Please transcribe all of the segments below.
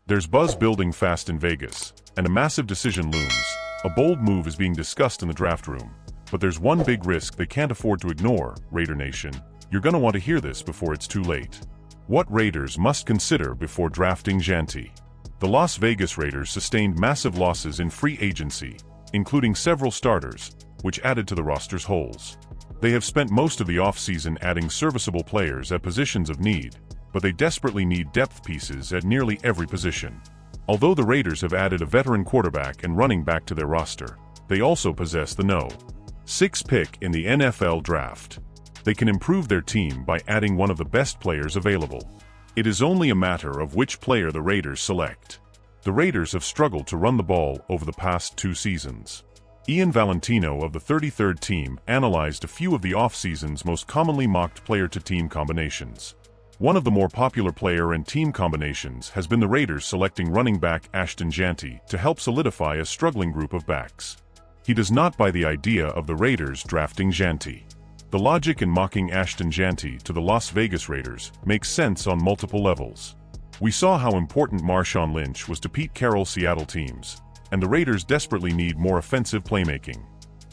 There's buzz building fast in Vegas, and a massive decision looms. A bold move is being discussed in the draft room. But there's one big risk they can't afford to ignore, Raider Nation. You're gonna want to hear this before it's too late. What Raiders must consider before drafting Jeanty. The Las Vegas Raiders sustained massive losses in free agency, including several starters, which added to the roster's holes. They have spent most of the offseason adding serviceable players at positions of need, but they desperately need depth pieces at nearly every position. Although the Raiders have added a veteran quarterback and running back to their roster, they also possess the No. 6 pick in the NFL Draft. They can improve their team by adding one of the best players available. It is only a matter of which player the Raiders select. The Raiders have struggled to run the ball over the past 2 seasons. Ian Valentino of the 33rd team analyzed a few of the offseason's most commonly mocked player-to-team combinations. One of the more popular player and team combinations has been the Raiders selecting running back Ashton Jeanty to help solidify a struggling group of backs. He does not buy the idea of the Raiders drafting Jeanty. The logic in mocking Ashton Jeanty to the Las Vegas Raiders makes sense on multiple levels. We saw how important Marshawn Lynch was to Pete Carroll's Seattle teams, and the Raiders desperately need more offensive playmaking.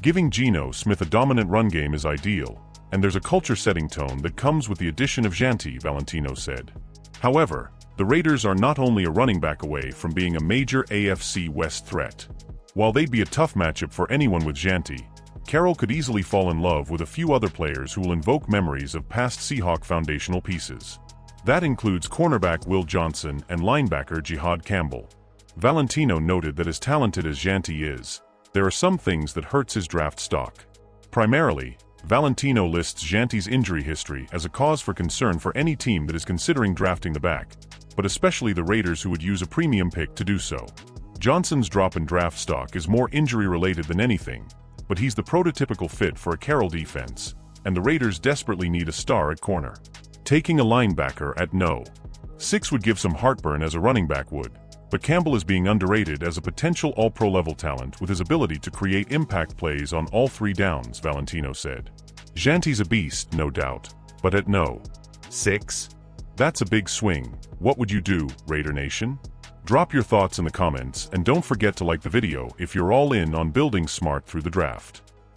Giving Geno Smith a dominant run game is ideal, and there's a culture-setting tone that comes with the addition of Jeanty, Valentino said. However, the Raiders are not only a running back away from being a major AFC West threat. While they'd be a tough matchup for anyone with Jeanty, Carroll could easily fall in love with a few other players who will invoke memories of past Seahawk foundational pieces. That includes cornerback Will Johnson and linebacker Jihad Campbell. Valentino noted that as talented as Jeanty is, there are some things that hurts his draft stock. Primarily, Valentino lists Jeanty's injury history as a cause for concern for any team that is considering drafting the back, but especially the Raiders who would use a premium pick to do so. Johnson's drop in draft stock is more injury-related than anything, but he's the prototypical fit for a Carroll defense, and the Raiders desperately need a star at corner. Taking a linebacker at No. 6 would give some heartburn as a running back would, but Campbell is being underrated as a potential all-pro level talent with his ability to create impact plays on all 3 downs, Valentino said. Jeanty's a beast, no doubt, but at No. 6? That's a big swing. What would you do, Raider Nation? Drop your thoughts in the comments and don't forget to like the video if you're all in on building smart through the draft.